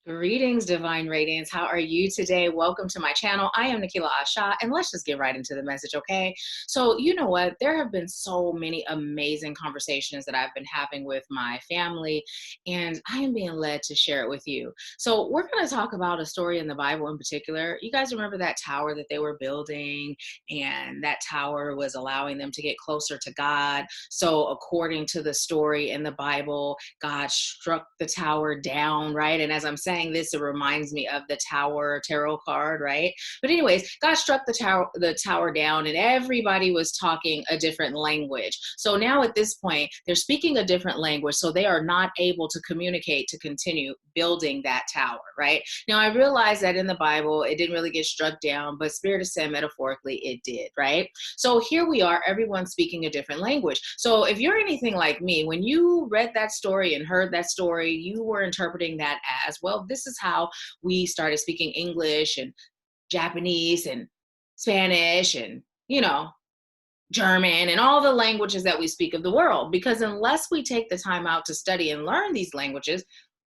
Greetings, Divine Radiance. How are you today? Welcome to my channel. I am Nahkila, and let's just get right into the message, okay? So, you know what? There have been so many amazing conversations that I've been having with my family, and I am being led to share it with you. So, we're going to talk about a story in the Bible in particular. You guys remember that tower that they were building, and that tower was allowing them to get closer to God. So, according to the story in the Bible, God struck the tower down, right? And as I'm saying this, it reminds me of the Tower tarot card, right? But anyways, God struck the tower down, and everybody was talking a different language. So now at this point, they're speaking a different language, so they are not able to communicate to continue building that tower, right? Now I realize that in the Bible, it didn't really get struck down, but Spirit is saying metaphorically it did, right? So here we are, everyone speaking a different language. So if you're anything like me, when you read that story and heard that story, you were interpreting that as, well, this is how we started speaking English and Japanese and Spanish and, German and all the languages that we speak of the world. Because unless we take the time out to study and learn these languages,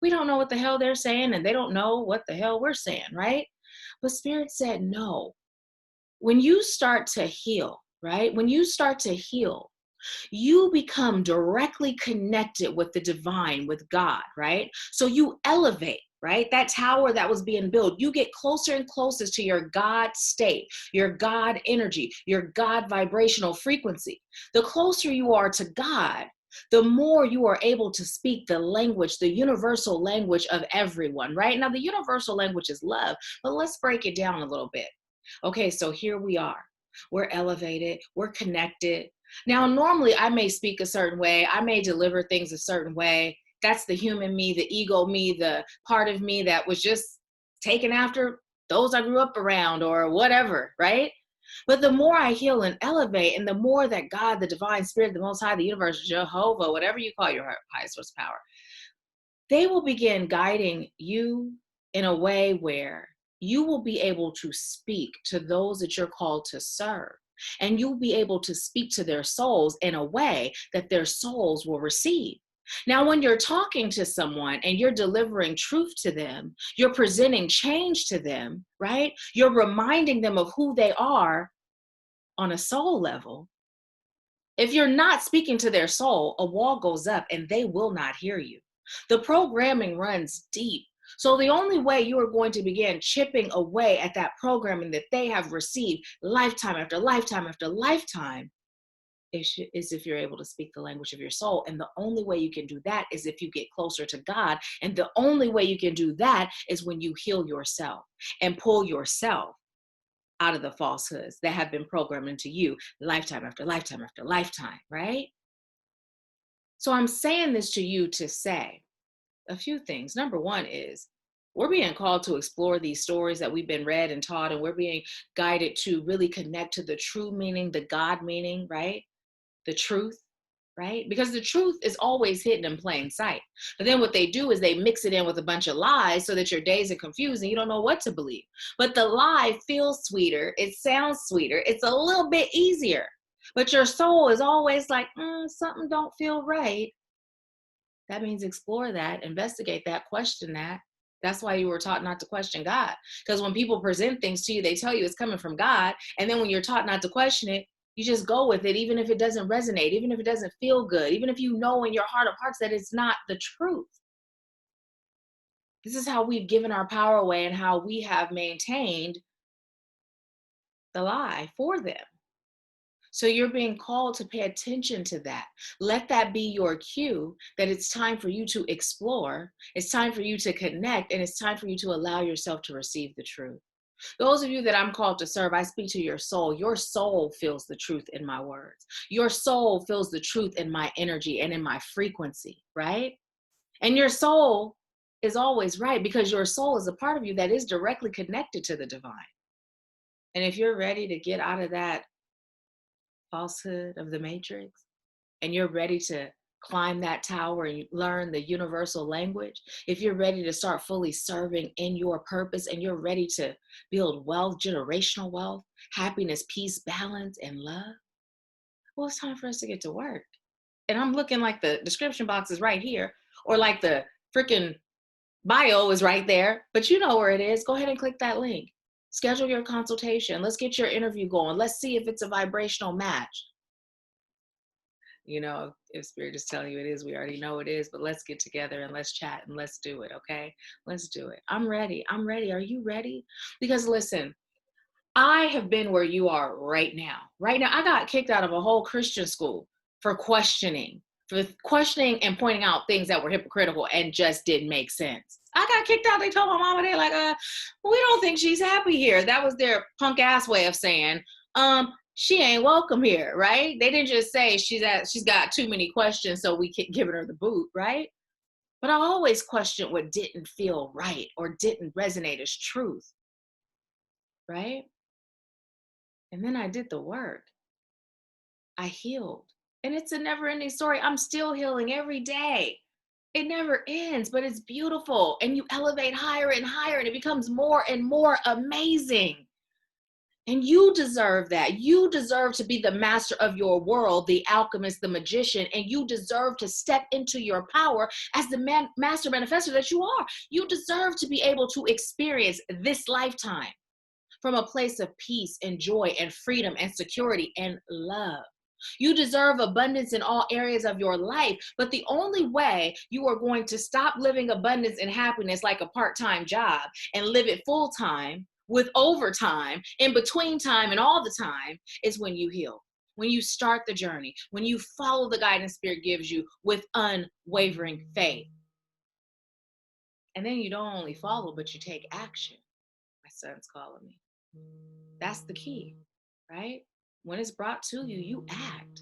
we don't know what the hell they're saying, and they don't know what the hell we're saying, right? But Spirit said, no. When you start to heal, right? When you start to heal, you become directly connected with the divine, with God, right? So you elevate, right? That tower that was being built, you get closer and closer to your God state, your God energy, your God vibrational frequency. The closer you are to God, the more you are able to speak the language, the universal language of everyone, right? Now, the universal language is love, but let's break it down a little bit. Okay, so here we are. We're elevated, we're connected. Now, normally I may speak a certain way, I may deliver things a certain way. That's the human me, the ego me, the part of me that was just taken after those I grew up around or whatever, right? But the more I heal and elevate, and the more that God, the divine spirit, the most high, the universe, Jehovah, whatever you call your highest source power, they will begin guiding you in a way where you will be able to speak to those that you're called to serve. And you'll be able to speak to their souls in a way that their souls will receive. Now, when you're talking to someone and you're delivering truth to them, you're presenting change to them, right? You're reminding them of who they are on a soul level. If you're not speaking to their soul, a wall goes up and they will not hear you. The programming runs deep. So the only way you are going to begin chipping away at that programming that they have received lifetime after lifetime after lifetime is if you're able to speak the language of your soul. And the only way you can do that is if you get closer to God. And the only way you can do that is when you heal yourself and pull yourself out of the falsehoods that have been programmed into you lifetime after lifetime after lifetime, right? So I'm saying this to you to say a few things. Number one is we're being called to explore these stories that we've been read and taught, and we're being guided to really connect to the true meaning, the God meaning, right? The truth, right? Because the truth is always hidden in plain sight. But then what they do is they mix it in with a bunch of lies so that your days are confused and you don't know what to believe. But the lie feels sweeter. It sounds sweeter. It's a little bit easier. But your soul is always like, something don't feel right. That means explore that, investigate that, question that. That's why you were taught not to question God. Because when people present things to you, they tell you it's coming from God. And then when you're taught not to question it, you just go with it, even if it doesn't resonate, even if it doesn't feel good, even if you know in your heart of hearts that it's not the truth. This is how we've given our power away and how we have maintained the lie for them. So you're being called to pay attention to that. Let that be your cue that it's time for you to explore, it's time for you to connect, and it's time for you to allow yourself to receive the truth. Those of you that I'm called to serve, I speak to your soul. Your soul feels the truth in my words. Your soul feels the truth in my energy and in my frequency, right? And your soul is always right because your soul is a part of you that is directly connected to the divine. And if you're ready to get out of that falsehood of the matrix and you're ready to climb that tower and learn the universal language, if you're ready to start fully serving in your purpose and you're ready to build wealth, generational wealth, happiness, peace, balance, and love, well, it's time for us to get to work. And I'm looking like the description box is right here, or like the freaking bio is right there, but you know where it is. Go ahead and click that link. Schedule your consultation. Let's get your interview going. Let's see if it's a vibrational match. You know, if spirit is telling you it is, we already know it is, but let's get together and let's chat and let's do it. Okay. Let's do it. I'm ready. I'm ready. Are you ready? Because listen, I have been where you are right now. Right now, I got kicked out of a whole Christian school for questioning and pointing out things that were hypocritical and just didn't make sense. I got kicked out. They told my mama, they like, we don't think she's happy here. That was their punk ass way of saying, she ain't welcome here, right? They didn't just say she's got too many questions, so we keep giving her the boot, right? But I always questioned what didn't feel right or didn't resonate as truth, right? And then I did the work. I healed. And it's a never ending story. I'm still healing every day. It never ends, but it's beautiful. And you elevate higher and higher, and it becomes more and more amazing. And you deserve that. You deserve to be the master of your world, the alchemist, the magician, and you deserve to step into your power as the master manifestor that you are. You deserve to be able to experience this lifetime from a place of peace and joy and freedom and security and love. You deserve abundance in all areas of your life, but the only way you are going to stop living abundance and happiness like a part-time job and live it full-time with overtime, in between time and all the time is when you heal. When you start the journey, when you follow the guidance spirit gives you with unwavering faith. And then you don't only follow, but you take action. My son's calling me. That's the key, right? When it's brought to you, you act.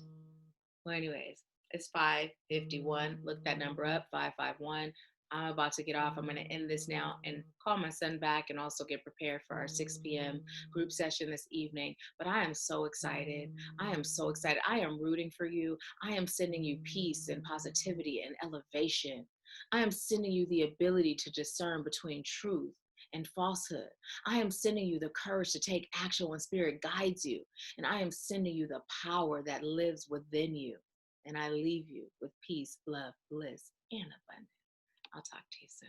Well, anyways, it's 5:51. Look that number up, 551. I'm about to get off. I'm going to end this now and call my son back and also get prepared for our 6 p.m. group session this evening. But I am so excited. I am so excited. I am rooting for you. I am sending you peace and positivity and elevation. I am sending you the ability to discern between truth and falsehood. I am sending you the courage to take action when spirit guides you. And I am sending you the power that lives within you. And I leave you with peace, love, bliss, and abundance. I'll talk to you soon.